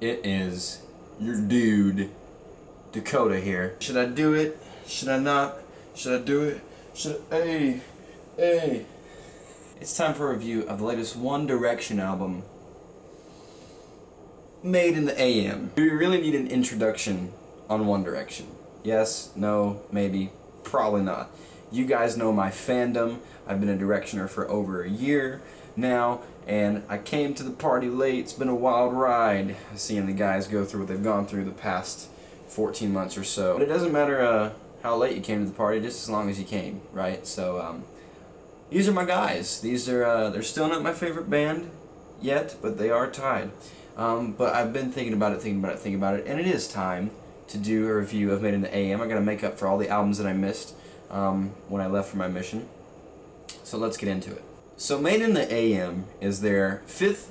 It is your dude, Dakota here. Should I do it? Should I not? Should I do it? Hey. It's time for a review of the latest One Direction album, Made in the AM. Do we really need an introduction on One Direction? Yes, no, maybe, probably not. You guys know my fandom. I've been a Directioner for over a year now, and I came to the party late. It's been a wild ride seeing the guys go through what they've gone through the past 14 months or so. But it doesn't matter how late you came to the party, just as long as you came, right? So these are my guys. These are they're still not my favorite band yet, but they are tied. But I've been thinking about it, and it is time to do a review of Made in the AM. I gotta make up for all the albums that I missed when I left for my mission. So let's get into it. So Made in the AM is their 5th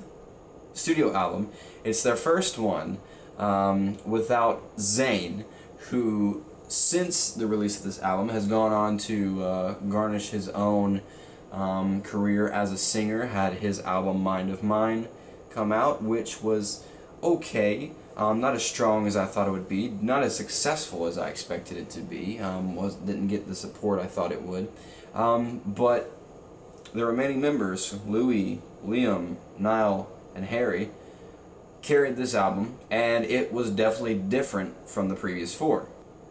studio album. It's their first one without Zayn, who since the release of this album has gone on to garnish his own career as a singer. Had his album Mind of Mine come out, which was okay. Not as strong as I thought it would be, not as successful as I expected it to be. Didn't get the support I thought it would. But the remaining members, Louis, Liam, Niall, and Harry, carried this album, and it was definitely different from the previous 4.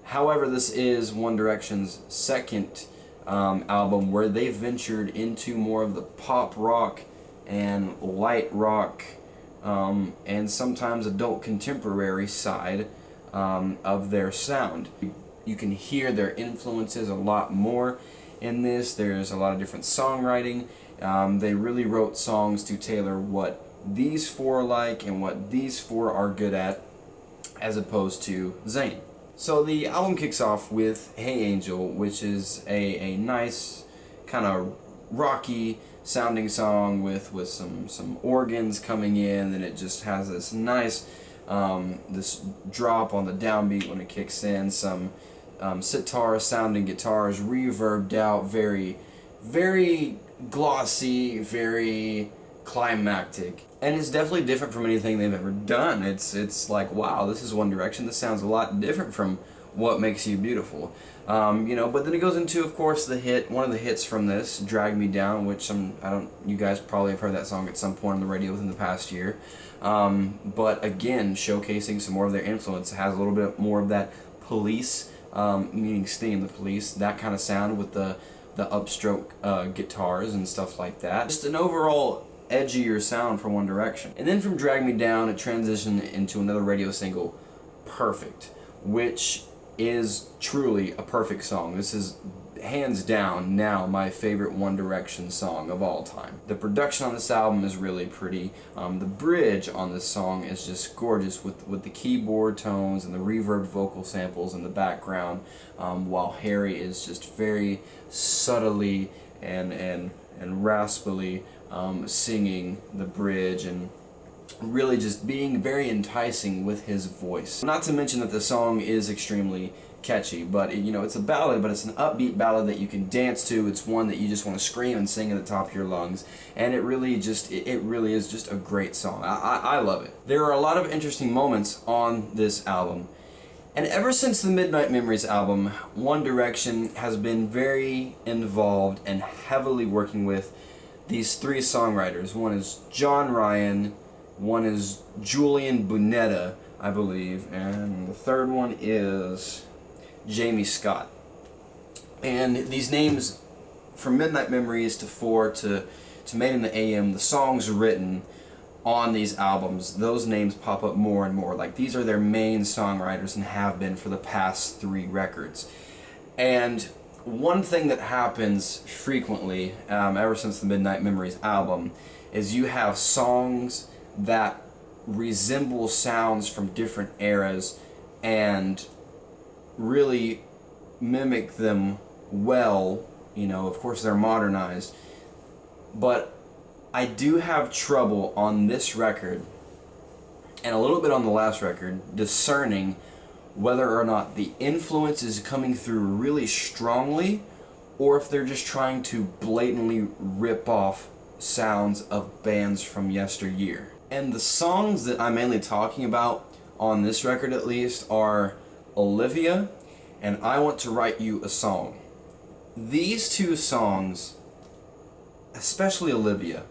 However, this is One Direction's second album where they ventured into more of the pop rock and light rock and sometimes adult contemporary side of their sound. You can hear their influences a lot more in this. There's a lot of different songwriting. They really wrote songs to tailor what these 4 like and what these 4 are good at, as opposed to Zayn. So the album kicks off with Hey Angel, which is a nice kind of rocky sounding song with some organs coming in, and it just has this nice this drop on the downbeat when it kicks in, some sitar sounding guitars, reverbed out, very glossy, very climactic, and it's definitely different from anything they've ever done. It's like, wow, this is One Direction. This sounds a lot different from What Makes You Beautiful. But then it goes into, of course, one of the hits from this, Drag Me Down, which you guys probably have heard that song at some point on the radio within the past year. But again, showcasing some more of their influence. It has a little bit more of that Police, meaning Sting and the Police, that kind of sound with the upstroke guitars and stuff like that. Just an overall edgier sound for One Direction. And then from Drag Me Down, it transitioned into another radio single, Perfect, which is truly a perfect song. This is hands down now my favorite One Direction song of all time. The production on this album is really pretty. The bridge on this song is just gorgeous with the keyboard tones and the reverb vocal samples in the background, while Harry is just very subtly and raspily singing the bridge, and really just being very enticing with his voice. Not to mention that the song is extremely catchy, but it's a ballad, but it's an upbeat ballad that you can dance to. It's one that you just want to scream and sing at the top of your lungs, and it really is just a great song. I love it. There are a lot of interesting moments on this album, and ever since the Midnight Memories album, One Direction has been very involved and heavily working with these 3 songwriters. One is John Ryan, one is Julian Bunetta, I believe, and the third one is Jamie Scott. And these names, from Midnight Memories to 4 to Made in the AM, the songs written on these albums, those names pop up more and more. Like, these are their main songwriters and have been for the past 3 records. And one thing that happens frequently, ever since the Midnight Memories album, is you have songs that resemble sounds from different eras and really mimic them well. Of course they're modernized, but I do have trouble on this record, and a little bit on the last record, discerning whether or not the influence is coming through really strongly, or if they're just trying to blatantly rip off sounds of bands from yesteryear. And the songs that I'm mainly talking about on this record, at least, are Olivia and I Want to Write You a Song. These two songs, especially Olivia,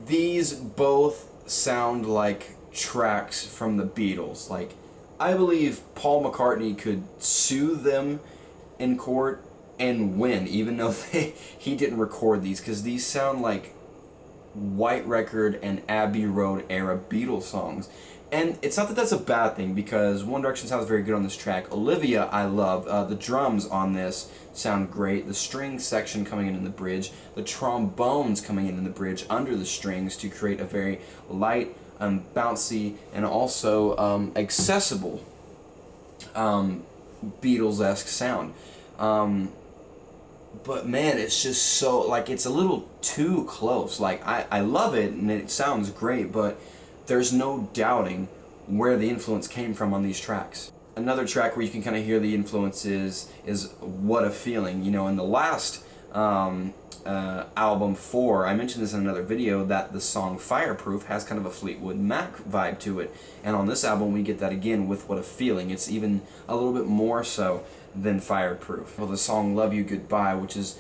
these both sound like tracks from the Beatles. Like, I believe Paul McCartney could sue them in court and win, even though he didn't record these, because these sound like White Record and Abbey Road era Beatles songs. And it's not that that's a bad thing, because One Direction sounds very good on this track. Olivia, I love. The drums on this sound great. The string section coming in the bridge, the trombones coming in the bridge under the strings to create a very light, bouncy, and also accessible Beatles-esque sound. But man, it's just so, like, it's a little too close. Like, I love it and it sounds great, but there's no doubting where the influence came from on these tracks. Another track where you can kind of hear the influence is What a Feeling. You know, in the last album 4, I mentioned this in another video, that the song Fireproof has kind of a Fleetwood Mac vibe to it. And on this album we get that again with What a Feeling. It's even a little bit more so than Fireproof. Well, the song Love You Goodbye, which is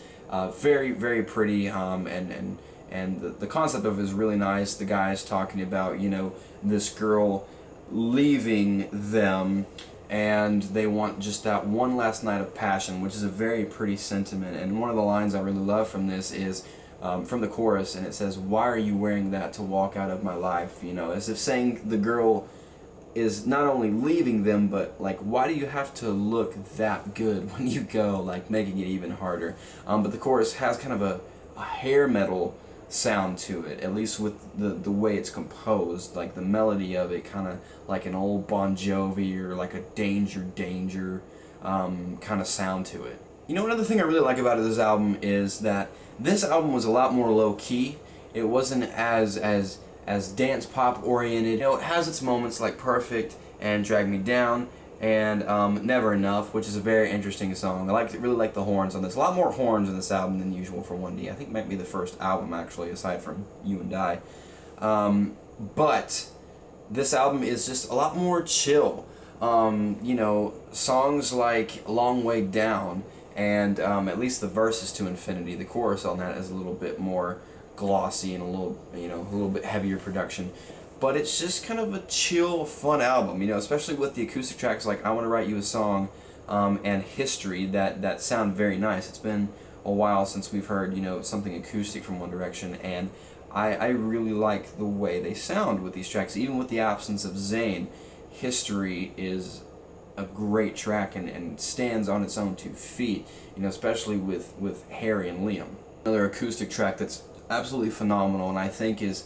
very, very pretty, and the concept of it is really nice. The guy's talking about, you know, this girl leaving them, and they want just that one last night of passion, which is a very pretty sentiment. And one of the lines I really love from this is from the chorus, and it says, "Why are you wearing that to walk out of my life?" You know, as if saying the girl is not only leaving them, but like, why do you have to look that good when you go, like making it even harder. But the chorus has kind of a hair metal sound to it, at least with the way it's composed. Like the melody of it, kind of like an old Bon Jovi or like a Danger kind of sound to it. You know, another thing I really like about this album is that this album was a lot more low key. It wasn't as dance pop oriented. You know, it has its moments like Perfect and Drag Me Down and Never Enough, which is a very interesting song. I really like the horns on this. A lot more horns in this album than usual for 1D. I think it might be the first album, actually, aside from You and I. But this album is just a lot more chill. You know, songs like Long Way Down and at least the verses to Infinity, the chorus on that is a little bit more glossy and a little bit heavier production. But it's just kind of a chill, fun album, you know, especially with the acoustic tracks like I Want to Write You a Song and History that sound very nice. It's been a while since we've heard, you know, something acoustic from One Direction, and I really like the way they sound with these tracks. Even with the absence of Zayn, History is a great track and stands on its own 2 feet, you know, especially with Harry and Liam. Another acoustic track that's absolutely phenomenal, and I think is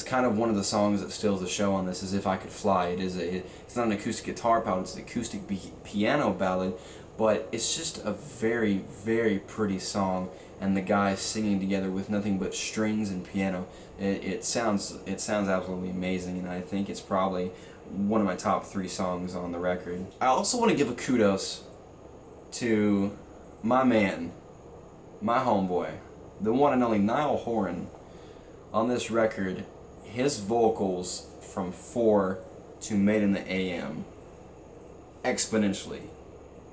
kind of one of the songs that steals the show on this, is If I Could Fly. It's not an acoustic guitar ballad, it's an acoustic piano ballad, but it's just a very, very pretty song, and the guys singing together with nothing but strings and piano. It sounds absolutely amazing, and I think it's probably one of my top 3 songs on the record. I also want to give a kudos to my man, my homeboy, the one and only Niall Horan. On this record, his vocals from 4 to Made in the AM exponentially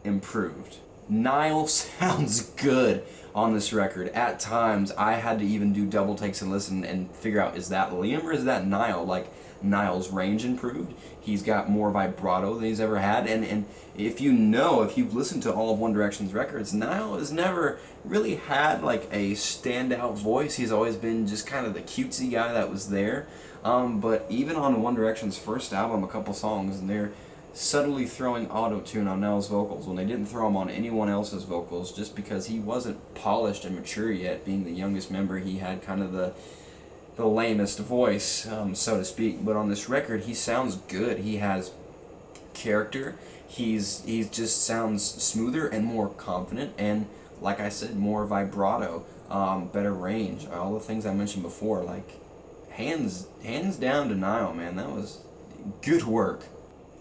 improved. Niall sounds good on this record. At times, I had to even do double takes and listen and figure out, is that Liam or is that Niall? Like, Niall's range improved. He's got more vibrato than he's ever had, and if you've listened to all of One Direction's records, Niall has never really had like a standout voice. He's always been just kind of the cutesy guy that was there. But even on One Direction's first album, a couple songs, and they're subtly throwing auto-tune on Niall's vocals when they didn't throw them on anyone else's vocals, just because he wasn't polished and mature yet. Being the youngest member, he had kind of the lamest voice, so to speak. But on this record, he sounds good. He has character. He just sounds smoother and more confident, and like I said, more vibrato, better range. All the things I mentioned before, like hands down to Niall, man. That was good work.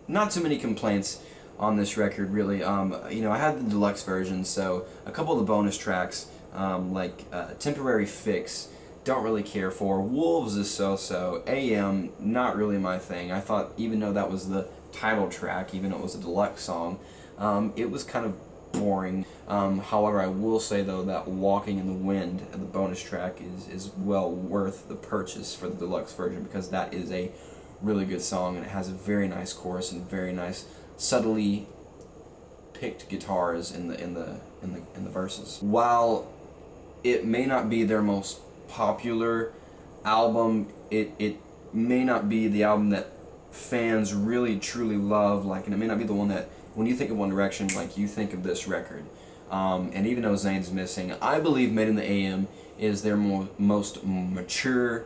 Not too many complaints on this record, really. You know, I had the deluxe version, so a couple of the bonus tracks, like Temporary Fix, don't really care for. Wolves is so-so. AM, not really my thing. I thought, even though that was the title track, even though it was a deluxe song, it was kind of boring. However, I will say though that Walking in the Wind, the bonus track, is well worth the purchase for the deluxe version, because that is a really good song, and it has a very nice chorus and very nice, subtly picked guitars in the verses. While it may not be their most popular album, it may not be the album that fans really truly love, like, and it may not be the one that when you think of One Direction, like, you think of this record. And even though Zayn's missing, I believe Made in the AM is their most mature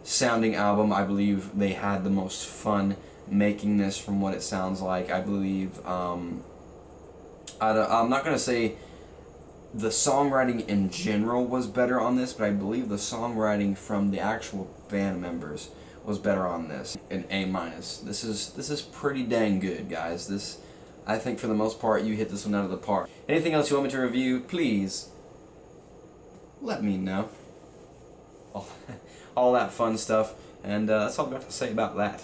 sounding album. I believe they had the most fun making this, from what it sounds like. I believe, I'm not going to say the songwriting in general was better on this, but I believe the songwriting from the actual band members was better on this. An A-. This is pretty dang good, guys. This, I think for the most part, you hit this one out of the park. Anything else you want me to review, please let me know. All that fun stuff, and that's all I've got to say about that.